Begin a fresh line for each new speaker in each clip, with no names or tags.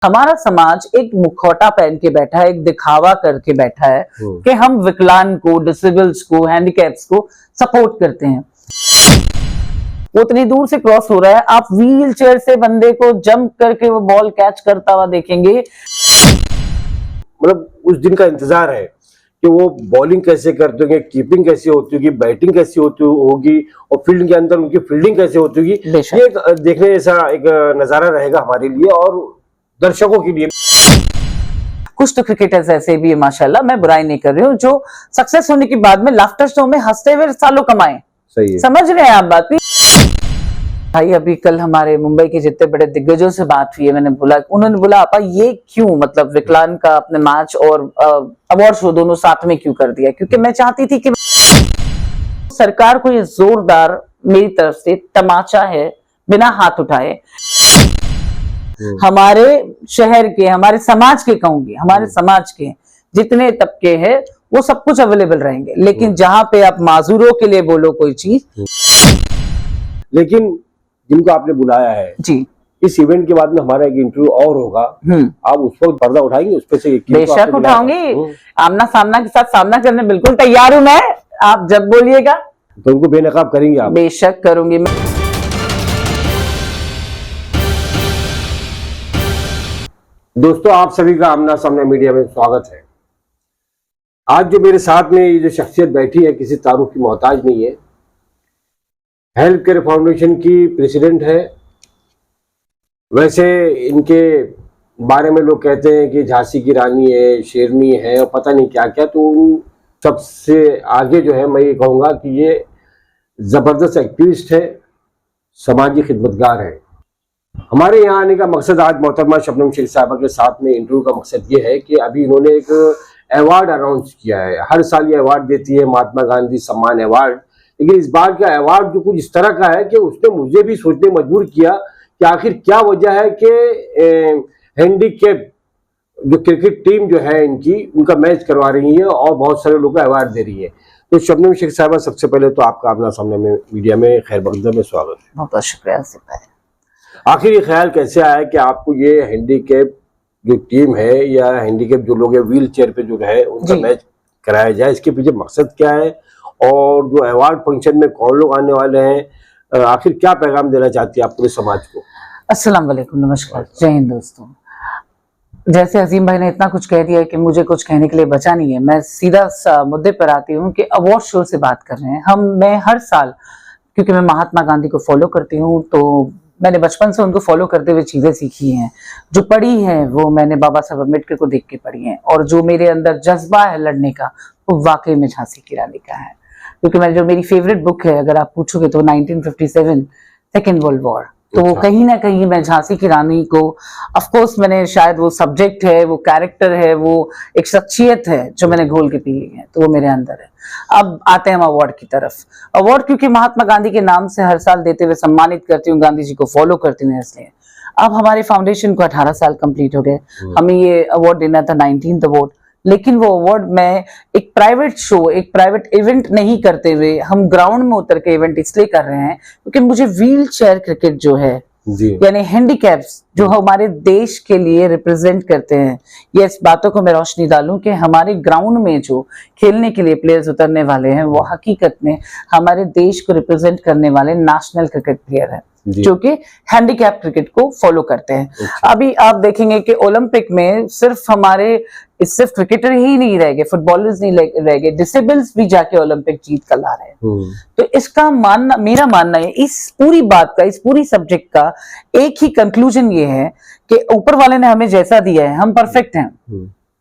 हमारा समाज एक मुखौटा पहन के बैठा है, एक दिखावा करके बैठा है कि हम विकलांग को, डिसेबल्स को, हैंडीकैप्स को सपोर्ट करते हैं। वो उतनी दूर से क्रॉस हो रहा है, आप व्हील चेयर से बंदे को जंप करके वो बॉल कैच करता हुआ देखेंगे।
मतलब उस दिन का इंतजार है कि वो बॉलिंग कैसे करते होंगे, कीपिंग कैसी होती होगी, बैटिंग कैसी होगी और फील्ड के अंदर उनकी फील्डिंग कैसे होती होगी। ये एक देखने जैसा एक नजारा रहेगा हमारे लिए और दर्शकों के लिए।
कुछ तो क्रिकेटर्स ऐसे भी है माशाल्लाह, मैं बुराई नहीं कर रही हूँ, जो सक्सेस होने के बाद में लाफ्टर शो में हंसते हुए सालों कमाए।
सही है,
समझ रहे हैं आप बात भी। भाई अभी कल हमारे मुंबई के जितने बड़े दिग्गजों से बात हुई है, मैंने बोला, उन्होंने बोला आपा ये क्यों, मतलब विकलांग का अपने मैच और अवार्ड शो दोनों साथ में क्यों कर दिया? क्योंकि मैं चाहती थी कि सरकार को ये जोरदार मेरी तरफ से तमाचा है, बिना हाथ उठाए हमारे शहर के, हमारे समाज के, कहूंगी हमारे समाज के जितने तबके हैं वो सब कुछ अवेलेबल रहेंगे, लेकिन जहां पे आप माजूरों के लिए बोलो कोई चीज।
लेकिन जिनको आपने बुलाया है
जी,
इस इवेंट के बाद में हमारा एक इंटरव्यू और होगा, आप उस पर पर्दा उठाएंगे, उस पर से
बेशक उठाऊंगी, आमना सामना के साथ सामना करने बिल्कुल तैयार हूं मैं, आप जब बोलिएगा
तो उनको बेनकाब करेंगे आप?
बेशक करूंगी मैं।
दोस्तों, आप सभी का आमना सामना मीडिया में स्वागत है। आज जो मेरे साथ में ये जो शख्सियत बैठी है किसी तारुफ की मोहताज नहीं है। हेल्थ केयर फाउंडेशन की प्रेसिडेंट है। वैसे इनके बारे में लोग कहते हैं कि झांसी की रानी है, शेरनी है और पता नहीं क्या क्या, तो उन सबसे आगे जो है मैं ये कहूँगा कि ये जबरदस्त एक्टिविस्ट है, समाजी खिदमतगार है। हमारे यहाँ आने का मकसद आज मोहतरमा शबनम शेख साहबा के साथ में इंटरव्यू का मकसद ये है कि अभी इन्होंने एक अवार्ड अनाउंस किया है। हर साल ये अवार्ड देती है, महात्मा गांधी सम्मान अवार्ड, लेकिन इस बार का अवार्ड जो कुछ इस तरह का है कि उसने मुझे भी सोचने मजबूर किया कि आखिर क्या वजह है कि हैंडीकैप जो क्रिकेट टीम जो है इनकी, उनका मैच करवा रही है और बहुत सारे लोगों को अवार्ड दे रही है। तो शबनम शेख साहबा, सबसे पहले तो आपका आमना सामने में मीडिया में खैर मकदम में स्वागत है।
बहुत बहुत शुक्रिया।
आखिर ये ख्याल कैसे आया कि आपको ये हैंडीकैप जो टीम है या हैंडीकैप जो लोग हैं व्हील चेयर पे जो है उनका मैच कराया जाए? इसके पीछे मकसद क्या है और जो अवार्ड फंक्शन में कौन लोग आने वाले हैं, आखिर क्या पैगाम देना चाहती है आप पूरे समाज को?
अस्सलाम वालेकुम, नमस्कार, जय हिंद। दोस्तों, जैसे अजीम भाई ने इतना कुछ कह दिया है कि मुझे कुछ कहने के लिए बचा नहीं है। मैं सीधा मुद्दे पर आती हूँ कि अवार्ड शो से बात कर रहे हैं मैं हर साल, क्योंकि मैं महात्मा गांधी को फॉलो करती हूँ, तो मैंने बचपन से उनको फॉलो करते हुए चीजें सीखी हैं। जो पढ़ी हैं वो मैंने बाबा साहब अम्बेडकर को देख के पढ़ी हैं, और जो मेरे अंदर जज्बा है लड़ने का वो वाकई में झांसी की रानी का है। क्योंकि मैं, जो मेरी फेवरेट बुक है अगर आप पूछोगे तो 1957 सेकेंड वर्ल्ड वॉर, तो कहीं ना कहीं मैं झांसी की रानी को, ऑफ कोर्स मैंने शायद वो सब्जेक्ट है, वो कैरेक्टर है, वो एक शख्सियत है जो मैंने घोल के पी ली है, तो वो मेरे अंदर है। अब आते हैं हम अवार्ड की तरफ। अवार्ड क्योंकि महात्मा गांधी के नाम से हर साल देते हुए सम्मानित करती हूँ, गांधी जी को फॉलो करती हूँ, इसलिए अब हमारे फाउंडेशन को 18 साल कंप्लीट हो गए। हमें ये अवार्ड देना था 19th अवार्ड, लेकिन वो अवार्ड मैं एक प्राइवेट शो, एक प्राइवेट इवेंट नहीं करते हुए हम ग्राउंड में उतर के इवेंट इसलिए कर रहे हैं क्योंकि मुझे व्हील चेयर क्रिकेट जो है, यानी हैंडीकैप्स जो हमारे देश के लिए रिप्रेजेंट करते हैं, ये इस बातों को मैं रोशनी डालूं कि हमारे ग्राउंड में जो खेलने के लिए प्लेयर्स उतरने वाले हैं वो हकीकत में हमारे देश को रिप्रेजेंट करने वाले नेशनल क्रिकेट प्लेयर हैं जो कि हैंडीकैप क्रिकेट को फॉलो करते हैं। अभी आप देखेंगे कि ओलंपिक में सिर्फ क्रिकेटर ही नहीं रह गए, फुटबॉलर्स नहीं रह गए, डिसेबल्स भी जाके ओलंपिक जीत कर ला रहे हैं। तो इसका मानना, मेरा मानना है, इस पूरी बात का, इस पूरी सब्जेक्ट का एक ही कंक्लूजन ये है कि ऊपर वाले ने हमें जैसा दिया है, हम परफेक्ट हैं,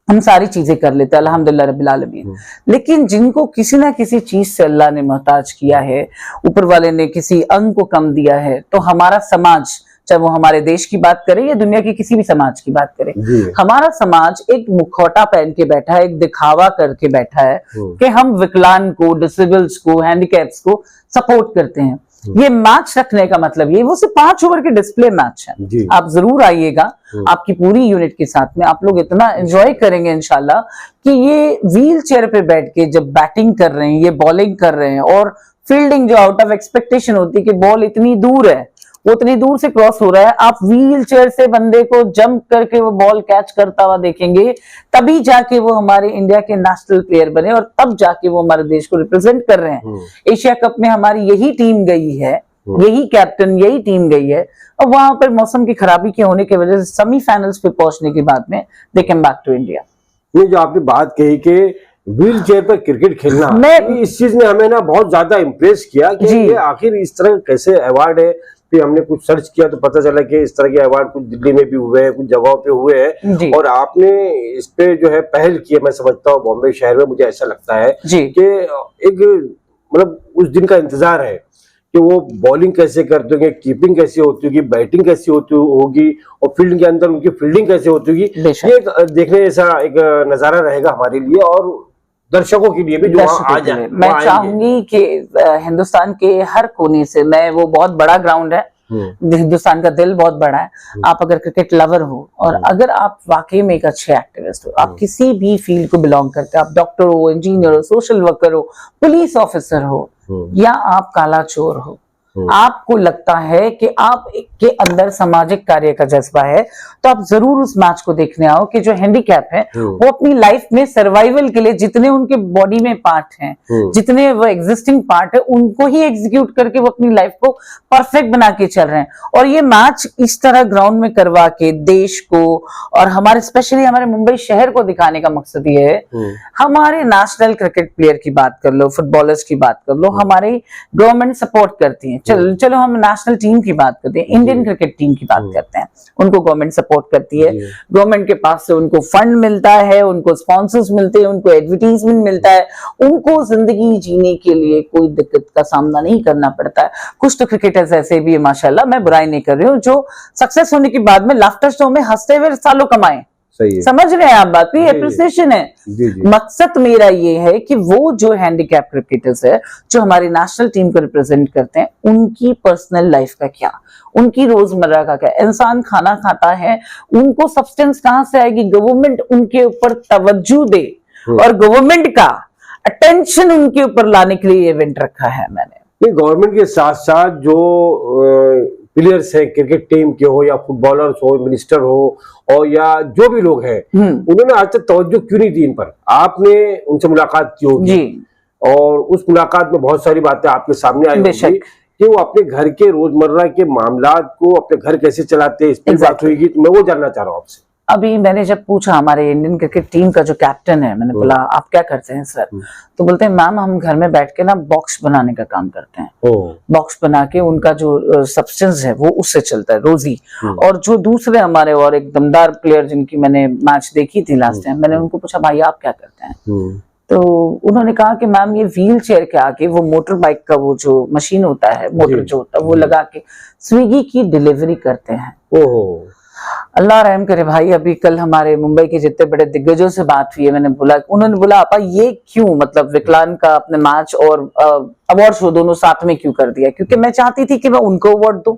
हम सारी चीजें कर लेते हैं अल्हम्दुलिल्लाह रब्बिल आलमीन। लेकिन जिनको किसी ना किसी चीज से अल्लाह ने मोहताज किया है, ऊपर वाले ने किसी अंग को कम दिया है, तो हमारा समाज, चाहे वो हमारे देश की बात करें या दुनिया के किसी भी समाज की बात करें, हमारा समाज एक मुखौटा पहन के बैठा है, एक दिखावा करके बैठा है कि हम विकलांग को, डिसेबल्स को, हैंडीकैप्स को सपोर्ट करते हैं। ये मैच रखने का मतलब ये वो सिर्फ 5 ओवर के डिस्प्ले मैच है। आप जरूर आइएगा, आपकी पूरी यूनिट के साथ में आप लोग इतना एंजॉय करेंगे इंशाल्लाह कि ये व्हील चेयर पे बैठ के जब बैटिंग कर रहे हैं, ये बॉलिंग कर रहे हैं, और फील्डिंग जो आउट ऑफ एक्सपेक्टेशन होती है कि बॉल इतनी दूर है वो उतनी दूर से क्रॉस हो रहा है, आप व्हील चेयर से बंदे को जंप करके वो बॉल कैच करता हुआ देखेंगे, तभी जाके वो हमारे इंडिया के नेशनल प्लेयर बने और तब जाके वो हमारे देश को रिप्रेजेंट कर रहे हैं। एशिया कप में हमारी यही टीम गई है, यही कैप्टन, यही टीम गई है, और वहां पर मौसम की खराबी के होने की वजह से सेमीफाइनल्स पे पहुंचने के बाद में दे कैम बैक टू इंडिया।
ये जो आपने बात कही कि व्हील चेयर पर क्रिकेट खेलना, इस चीज ने हमें ना बहुत ज्यादा इम्प्रेस किया कि ये आखिर इस तरह कैसे अवार्ड है। फिर हमने कुछ सर्च किया तो पता चला कि इस तरह के अवार्ड कुछ दिल्ली में भी हुए हैं, कुछ जगहों पे हुए हैं, और आपने इस पे जो है पहल की है। मैं समझता हूँ बॉम्बे शहर में, मुझे ऐसा लगता है कि एक मतलब उस दिन का इंतजार है कि वो बॉलिंग कैसे करते होंगे, कीपिंग कैसी होती होगी, बैटिंग कैसी होगी, और फील्ड के अंदर उनकी फील्डिंग कैसे होती होगी। ये देखने जैसा एक नजारा रहेगा हमारे लिए और दर्शकों के लिए भी जो वहां आ जाए।
मैं चाहूंगी कि हिंदुस्तान के हर कोने से, मैं वो बहुत बड़ा ग्राउंड है, हिंदुस्तान का दिल बहुत बड़ा है, आप अगर क्रिकेट लवर हो और अगर आप वाकई में एक अच्छे एक्टिविस्ट हो, आप किसी भी फील्ड को बिलोंग करते हो, आप डॉक्टर हो, इंजीनियर हो, सोशल वर्कर हो, पुलिस ऑफिसर हो, या आप काला चोर हो, आपको लगता है कि आप के अंदर सामाजिक कार्य का जज्बा है, तो आप जरूर उस मैच को देखने आओ कि जो हैंडीकैप है वो अपनी लाइफ में सर्वाइवल के लिए जितने उनके बॉडी में पार्ट हैं, जितने वो एग्जिस्टिंग पार्ट है, उनको ही एग्जीक्यूट करके वो अपनी लाइफ को परफेक्ट बना के चल रहे हैं। और ये मैच इस तरह ग्राउंड में करवा के देश को और हमारे स्पेशली हमारे मुंबई शहर को दिखाने का मकसद ये है। हमारे नेशनल क्रिकेट प्लेयर की बात कर लो, फुटबॉलर्स की बात कर लो, हमारी गवर्नमेंट सपोर्ट करती है। चलो हम नेशनल टीम की बात करते हैं, इंडियन क्रिकेट टीम की बात करते हैं, उनको गवर्नमेंट सपोर्ट करती है, गवर्नमेंट के पास से उनको फंड मिलता है, उनको स्पॉन्सर्स मिलते हैं, उनको एडवर्टीजमेंट मिलता है, उनको जिंदगी जीने के लिए कोई दिक्कत का सामना नहीं करना पड़ता है। कुछ तो क्रिकेटर्स ऐसे भी है माशाल्लाह, मैं बुराई नहीं कर रही हूँ, जो सक्सेस होने के बाद में लाफ्टर शो में हंसते हुए सालों कमाए। समझ रहे हैं आप बात, ये एप्रिसिएशन है। मकसद मेरा ये है कि वो जो हैंडीकैप क्रिकेटर्स है जो हमारी नेशनल टीम को रिप्रेजेंट करते हैं, उनकी पर्सनल लाइफ का क्या, उनकी रोजमर्रा का क्या, इंसान खाना खाता है, उनको सब्सटेंस कहां से आएगी, गवर्नमेंट उनके ऊपर तवज्जो दे और गवर्नमेंट का अटेंशन उनके ऊपर लाने के लिए इवेंट रखा है मैंने।
गवर्नमेंट के साथ साथ जो प्लेयर्स है, क्रिकेट टीम के हो या फुटबॉलर्स हो, मिनिस्टर हो और या जो भी लोग हैं, उन्होंने आज तक तवज्जो क्यों नहीं दी इन पर? आपने उनसे मुलाकात की होगी और उस मुलाकात में बहुत सारी बातें आपके सामने आई होंगी कि वो अपने घर के रोजमर्रा के मामलात को अपने घर कैसे चलाते हैं, इस पर बात होगी। तो मैं वो जानना चाह रहा हूँ आपसे।
अभी मैंने जब पूछा हमारे इंडियन क्रिकेट टीम का जो कैप्टन है, मैंने बोला आप क्या करते हैं सर, तो बोलते हैं मैम हम घर में बैठ के ना बॉक्स बनाने का काम करते हैं, बॉक्स बना के उनका जो सब्सटेंस है वो उससे चलता है रोजी। और जो दूसरे हमारे और एक दमदार प्लेयर जिनकी मैंने मैच देखी थी लास्ट टाइम, मैंने उनको पूछा भाई आप क्या करते हैं, तो उन्होंने कहा कि मैम ये व्हील चेयर के आके वो मोटर बाइक का वो जो मशीन होता है, मोटर जो होता है वो लगा के स्विगी की डिलीवरी करते हैं। अल्लाह रहम करे भाई, अभी कल हमारे मुंबई के जितने बड़े दिग्गजों से बात हुई है, मैंने बोला, उन्होंने बोला आपा ये क्यों, मतलब विकलांग का अपने मैच और अवार्ड शो दोनों साथ में क्यों कर दिया? क्योंकि मैं चाहती थी कि मैं उनको अवार्ड दूं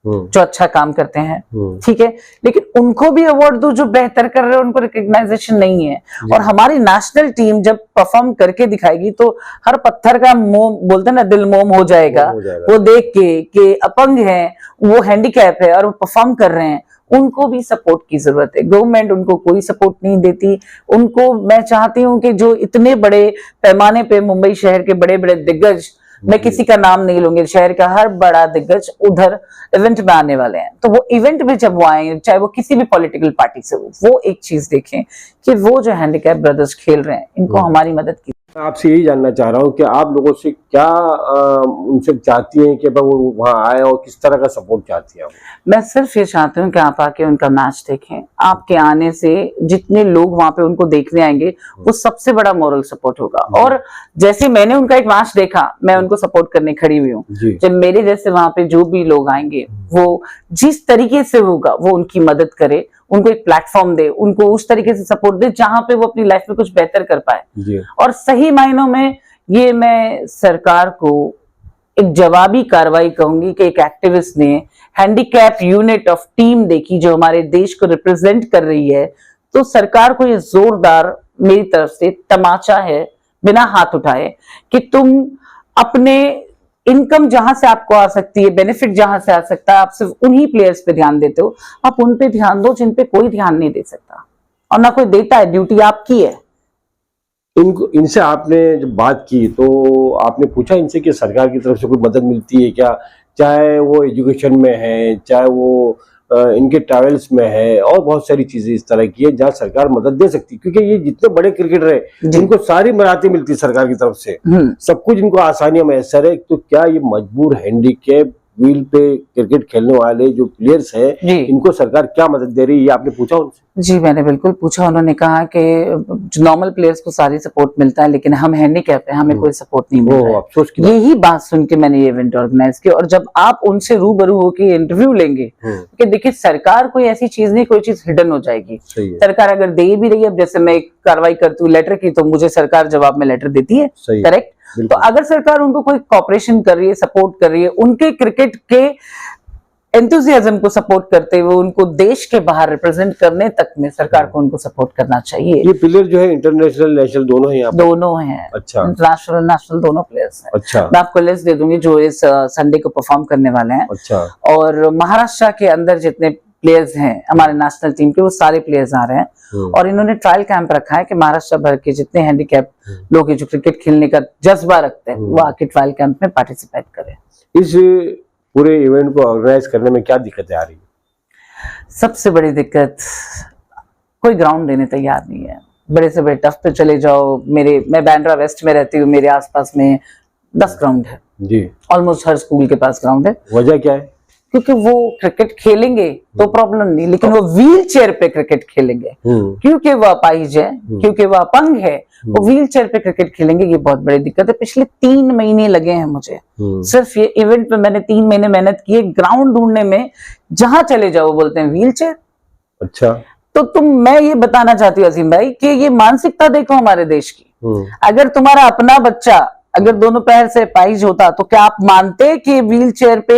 जो अच्छा काम करते हैं, ठीक है, लेकिन उनको भी अवार्ड दो जो बेहतर कर रहे हैं, उनको रिकग्नाइजेशन नहीं है। और हमारी नेशनल टीम जब परफॉर्म करके दिखाएगी तो हर पत्थर का मोम, बोलते हैं ना, दिल मोम हो जाएगा वो देख के कि अपंग है, वो हैंडीकैप है और वो परफॉर्म कर रहे हैं, उनको भी सपोर्ट की जरूरत है। गवर्नमेंट उनको कोई सपोर्ट नहीं देती। उनको मैं चाहती हूँ कि जो इतने बड़े पैमाने पे मुंबई शहर के बड़े बड़े दिग्गज, मैं किसी का नाम नहीं लूंगी, शहर का हर बड़ा दिग्गज उधर इवेंट में आने वाले हैं, तो वो इवेंट में जब वो आए, चाहे वो किसी भी पॉलिटिकल पार्टी से हो, वो एक चीज देखें कि वो जो हैंडीकैप ब्रदर्स खेल रहे हैं, इनको हमारी मदद की।
मैं आपसे यही जानना चाह रहा हूँ कि आप लोगों से क्या उनसे चाहती हैं कि वो वहाँ आए और किस तरह का सपोर्ट चाहती हैं?
मैं सिर्फ ये चाहती हूँ कि आप आके उनका मैच देखें। आपके आने से जितने लोग वहां पे उनको देखने आएंगे, वो सबसे बड़ा मोरल सपोर्ट होगा। और जैसे मैंने उनका एक मैच देखा, मैं उनको सपोर्ट करने खड़ी हुई हूँ। जब मेरे जैसे वहां पे जो भी लोग आएंगे, वो जिस तरीके से होगा वो उनकी मदद करे, उनको एक प्लेटफॉर्म दे, उनको उस तरीके से सपोर्ट दे जहां पे वो अपनी लाइफ में कुछ बेहतर कर पाए। और सही मायनों में ये मैं सरकार को एक जवाबी कार्रवाई कहूंगी कि एक एक्टिविस्ट ने हैंडीकैप यूनिट ऑफ टीम देखी जो हमारे देश को रिप्रेजेंट कर रही है, तो सरकार को ये जोरदार मेरी तरफ से तमाचा है, बिना हाथ उठाए, कि तुम अपने इनकम जहां से आपको आ सकती है, बेनिफिट जहां से आ सकता है, आप सिर्फ उन्हीं प्लेयर्स पे ध्यान देते हो। आप उन पे ध्यान दो जिन पे कोई ध्यान नहीं दे सकता और ना कोई देता है, ड्यूटी आपकी है।
इनसे आपने जब बात की तो आपने पूछा इनसे कि सरकार की तरफ से कोई मदद मिलती है क्या, चाहे वो एजुकेशन में है, चाहे वो इनके ट्रैवल्स में है, और बहुत सारी चीजें इस तरह की है जहाँ सरकार मदद दे सकती है, क्योंकि ये जितने बड़े क्रिकेटर है इनको सारी मदद मिलती है सरकार की तरफ से, सब कुछ इनको आसानियां मैसर है। तो क्या ये मजबूर हैंडीकैप व्हील पे क्रिकेट खेलने वाले जो प्लेयर्स हैं इनको सरकार क्या मदद दे रही है, ये आपने पूछा उनसे?
जी मैंने बिल्कुल पूछा। उन्होंने कहा कि नॉर्मल प्लेयर्स को सारी सपोर्ट मिलता है, लेकिन हम हैंडीकैप है, हमें कोई सपोर्ट नहीं मिल रहा है।
अफसोस की
यही बात सुन के मैंने ये इवेंट ऑर्गेनाइज किया। और जब आप उनसे रूबरू होकर इंटरव्यू लेंगे कि देखिए सरकार कोई ऐसी चीज नहीं, कोई चीज हिडन हो जाएगी। सरकार अगर दे भी रही है, अब जैसे मैं एक कार्रवाई करती हूँ लेटर की, तो मुझे सरकार जवाब में लेटर देती है, करेक्ट। तो अगर सरकार उनको कोई कॉपरेशन कर रही है, सपोर्ट कर रही है, उनके क्रिकेट के एंथुसियाज्म को सपोर्ट करते हुए उनको देश के बाहर रिप्रेजेंट करने तक में सरकार को उनको सपोर्ट करना चाहिए।
ये प्लेयर जो है इंटरनेशनल नेशनल दोनों हैं?
दोनों हैं।
अच्छा।
इंटरनेशनल नेशनल दोनों प्लेयर्स हैं।
अच्छा।
मैं आपको लिस्ट दे दूंगी जो इस संडे को परफॉर्म करने वाले हैं।
अच्छा।
और महाराष्ट्र के अंदर जितने प्लेयर्स हैं हमारे नेशनल टीम के, वो सारे प्लेयर्स आ रहे हैं। और इन्होंने ट्रायल कैंप रखा है कि महाराष्ट्र भर के जितने हैंडीकैप लोग जो क्रिकेट खेलने का जज्बा रखते हैं वो आके ट्रायल कैंप में पार्टिसिपेट करें।
इस पूरे इवेंट को ऑर्गेनाइज करने में क्या दिक्कतें आ रही है? सबसे
बड़ी दिक्कत, कोई ग्राउंड देने तैयार नहीं है। बड़े से बड़े टफ पे चले जाओ, मैं बांद्रा वेस्ट में रहती हूँ, मेरे आसपास में 10 ग्राउंड है जी, ऑलमोस्ट हर स्कूल के पास ग्राउंड है।
वजह क्या है?
क्योंकि वो क्रिकेट खेलेंगे तो प्रॉब्लम नहीं, लेकिन वो व्हील चेयर पे क्रिकेट खेलेंगे क्योंकि वो अपाहिज है, क्योंकि वो अपंग है, वो व्हील चेयर पे क्रिकेट खेलेंगे। ये बहुत बड़ी दिक्कत है। पिछले 3 महीने लगे हैं मुझे, सिर्फ ये इवेंट में मैंने 3 महीने मेहनत की है ग्राउंड ढूंढने में। जहां चले जाओ बोलते हैं व्हील चेयर।
अच्छा।
तो मैं ये बताना चाहती हूँ अजीम भाई कि ये मानसिकता देखो हमारे देश की। अगर तुम्हारा अपना बच्चा अगर दोनों पैर से अपाहिज होता तो क्या आप मानते कि व्हील चेयर पे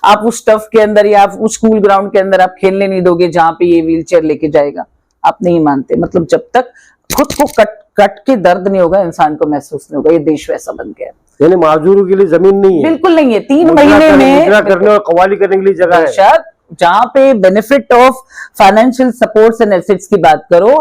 आप उस टफ के अंदर या आप उस स्कूल ग्राउंड के अंदर आप खेलने नहीं दोगे जहां पे ये व्हील चेयर लेके जाएगा? आप नहीं मानते। मतलब जब तक खुद को कट के दर्द नहीं होगा, इंसान को महसूस नहीं होगा। ये देश वैसा बन गया है।
यानी माजूरों के लिए जमीन नहीं है?
बिल्कुल नहीं है। 3 महीने में
करने और कव्वाली करने के लिए जगह है।
जहां पे benefit of financial supports and assets की बात करो,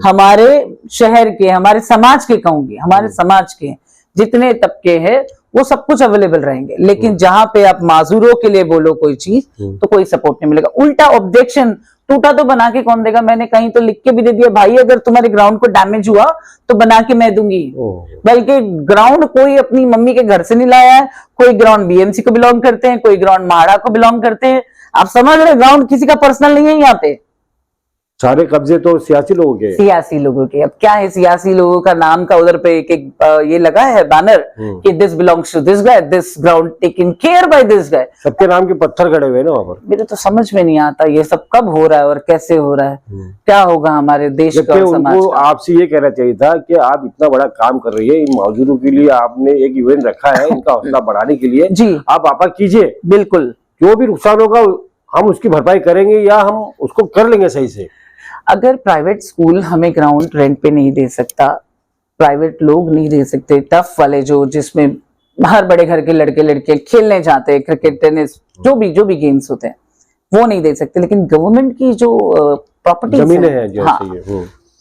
हमारे शहर के, हमारे समाज के, कहूंगी हमारे समाज के जितने तबके हैं वो सब कुछ अवेलेबल रहेंगे। लेकिन जहां पे आप माजूरों के लिए बोलो कोई चीज तो कोई सपोर्ट नहीं मिलेगा। उल्टा ऑब्जेक्शन, टूटा तो बना के कौन देगा? मैंने कहीं तो लिख के भी दे दिया, भाई अगर तुम्हारे ग्राउंड को डैमेज हुआ तो बना के मैं दूंगी। बल्कि ग्राउंड कोई अपनी मम्मी के घर से नहीं लाया है, कोई ग्राउंड बीएमसी को बिलोंग करते हैं, कोई ग्राउंड महाड़ा को बिलोंग करते हैं। आप समझ रहे, ग्राउंड किसी का पर्सनल नहीं है यहाँ पे।
सारे कब्जे तो सियासी लोगों के। सियासी
लोगों के। अब क्या है, सियासी लोगों का नाम का उधर पे एक ये लगा है बैनर कि this belongs to this guy, this ground taken care by this guy.
सबके नाम के पत्थर गड़े हुए ना वहां पर।
मेरे तो समझ में नहीं आता ये सब कब हो रहा है और कैसे हो रहा है, क्या होगा हमारे देश का, समाज का।
आपसे ये कहना चाहिए था कि आप इतना बड़ा काम कर रही है, इन मौजूदों के लिए आपने एक इवेंट रखा है, इनका हौसला बढ़ाने के लिए
जी
आप आपा कीजिए।
बिल्कुल,
जो भी नुकसान होगा हम उसकी भरपाई करेंगे या हम उसको कर लेंगे सही से।
अगर प्राइवेट स्कूल हमें ग्राउंड रेंट पे नहीं दे सकता, प्राइवेट लोग नहीं दे सकते, टफ वाले जो जिसमें हर बड़े घर के लड़के लड़के खेलने जाते हैं, क्रिकेट टेनिस जो भी गेम्स होते हैं वो नहीं दे सकते, लेकिन गवर्नमेंट की जो प्रॉपर्टी
जमीनें हैं
हाँ,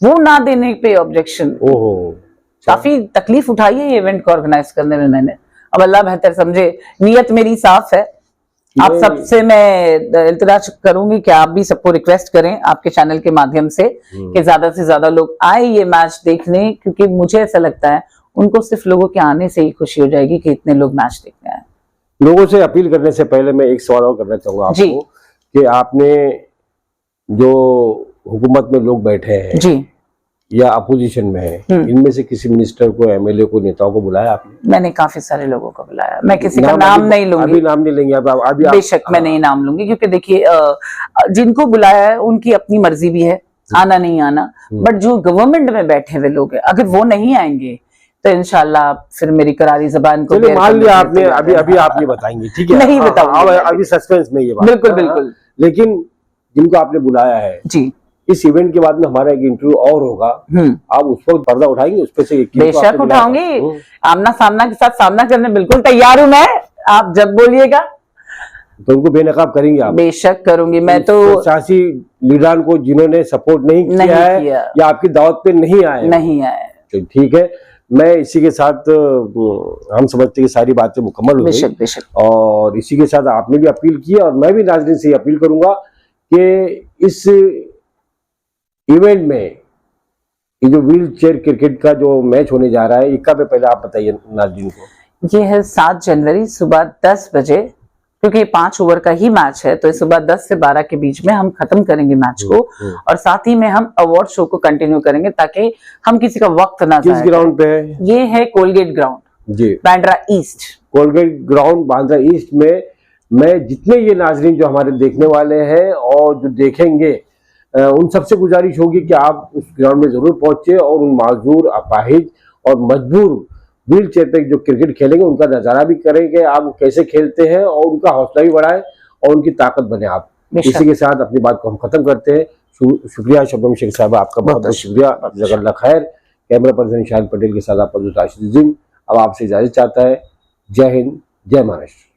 वो ना देने पे ऑब्जेक्शन। काफी तकलीफ उठाई है ये इवेंट को ऑर्गेनाइज करने में मैंने। अब अल्लाह बेहतर समझे, नीयत मेरी साफ है। आप सबसे मैं इल्तिजाम करूंगी कि आप भी सबको रिक्वेस्ट करें आपके चैनल के माध्यम से कि ज्यादा से ज्यादा लोग आए ये मैच देखने, क्योंकि मुझे ऐसा लगता है उनको सिर्फ लोगों के आने से ही खुशी हो जाएगी कि इतने लोग मैच देखने आए।
लोगों से अपील करने से पहले मैं एक सवाल और करना चाहूंगा आपको कि आपने जो हुकूमत में लोग बैठे हैं जी या अपोजिशन में है, इनमें से किसी मिनिस्टर को, एमएलए को, नेताओं को बुलाया आपने?
मैंने काफी सारे लोगों को बुलाया। मैं किसी का नाम नहीं लूंगी,
अभी नाम नहीं लेंगे अभी
बेशक मैं नहीं नाम लूंगी, क्योंकि देखिए जिनको बुलाया है उनकी अपनी मर्जी भी है आना नहीं आना, बट जो गवर्नमेंट में बैठे हुए लोग हैं अगर वो नहीं आएंगे तो इंशाल्लाह फिर मेरी करारी जबान को
मान लिया आपने, अभी आप ये बताएंगे, ठीक है?
नहीं बताऊंगी,
अभी सस्पेंस में ये बात।
बिल्कुल बिल्कुल।
लेकिन जिनको आपने बुलाया है जी, इस इवेंट के बाद में हमारा एक इंटरव्यू और होगा, आप उस पर पर्दा उठाएंगे, उस पे से
बेशक उठाऊंगी। आमना सामना के साथ सामना करने बिल्कुल तैयार हूं मैं। आप जब बोलिएगा
तो उनको बेनकाब करेंगे आप?
बेशक करूंगी मैं तो।
सियासी लीडरान को जिन्होंने सपोर्ट नहीं किया है या आपकी दावत पे नहीं आए, तो ठीक है। मैं इसी के साथ हम समझते कि सारी बातें मुकम्मल हो गई, और इसी के साथ आपने भी अपील की और मैं भी नाज़रीन से अपील करूंगा कि इस इवेंट में ये जो व्हील चेयर क्रिकेट का जो मैच होने जा रहा है, ये कब है पहले आप बताइए नाज़रीन को।
ये है 7 जनवरी सुबह 10 बजे, क्योंकि 5 ओवर का ही मैच है तो सुबह 10 से 12 के बीच में हम खत्म करेंगे मैच को, और साथ ही में हम अवार्ड शो को कंटिन्यू करेंगे ताकि हम किसी का वक्त ना जाए।
किस ग्राउंड पे है?
ये है कोलगेट ग्राउंड
जी,
Bandra east.
Colgate ground Bandra east में मैं जितने ये नाजरीन जो हमारे देखने वाले हैं और जो देखेंगे उन सबसे गुजारिश होगी कि आप उस ग्राउंड में जरूर पहुंचे और उन माजूर, अपाहिज और मजबूर व्हील चेयर पे जो क्रिकेट खेलेंगे उनका नजारा भी करेंगे, आप कैसे खेलते हैं और उनका हौसला भी बढ़ाए और उनकी ताकत बने आप। इसी के साथ अपनी बात को हम खत्म करते हैं। शुक्रिया शबनम शेख साहब, आपका बहुत बहुत शुक्रिया। जज़ाकल्लाह खैर। कैमरा पर्सन शाहिद पटेल के साथ आपका दोस्त राशिद। अब आपसे इजाजत चाहता है। जय हिंद, जय महाराष्ट्र।